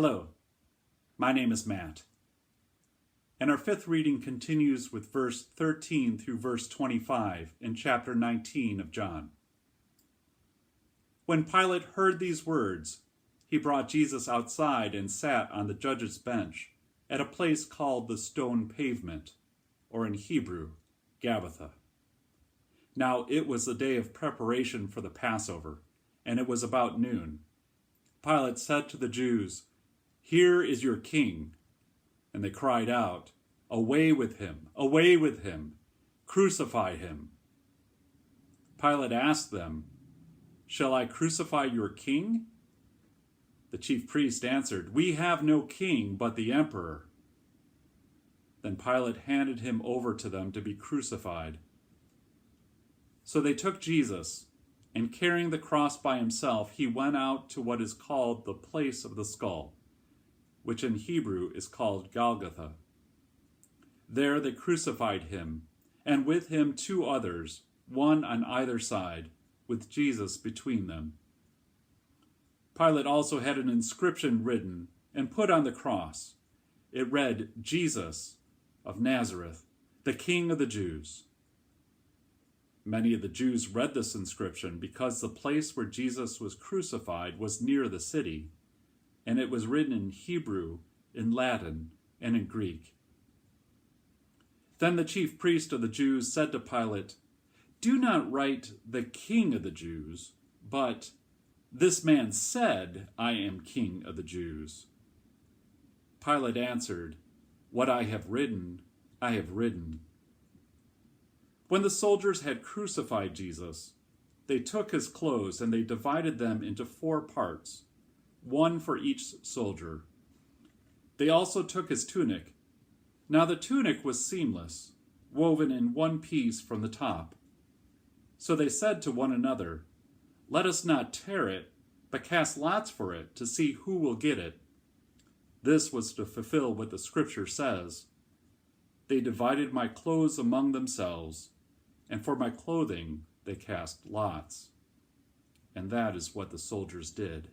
Hello, my name is Matt, and our fifth reading continues with verse 13 through verse 25 in chapter 19 of John. When Pilate heard these words, he brought Jesus outside and sat on the judge's bench at a place called the Stone Pavement, or in Hebrew, Gabbatha. Now it was the day of preparation for the Passover, and it was about noon. Pilate said to the Jews, "Here is your king." And they cried out, "Away with him! Away with him! Crucify him!" Pilate asked them, "Shall I crucify your king?" The chief priest answered, "We have no king but the emperor." Then Pilate handed him over to them to be crucified. So they took Jesus, and carrying the cross by himself, he went out to what is called the place of the skull, which in Hebrew is called Golgotha. There they crucified him, and with him two others, one on either side, with Jesus between them. Pilate also had an inscription written and put on the cross. It read, "Jesus of Nazareth, the King of the Jews." Many of the Jews read this inscription because the place where Jesus was crucified was near the city, and it was written in Hebrew, in Latin, and in Greek. Then the chief priest of the Jews said to Pilate, "Do not write the King of the Jews, but this man said, 'I am King of the Jews.'" Pilate answered, "What I have written, I have written." When the soldiers had crucified Jesus, they took his clothes and they divided them into 4 parts, one for each soldier. They also took his tunic. Now the tunic was seamless, woven in one piece from the top. So they said to one another, "Let us not tear it, but cast lots for it to see who will get it." This was to fulfill what the scripture says, "They divided my clothes among themselves, and for my clothing they cast lots." And that is what the soldiers did.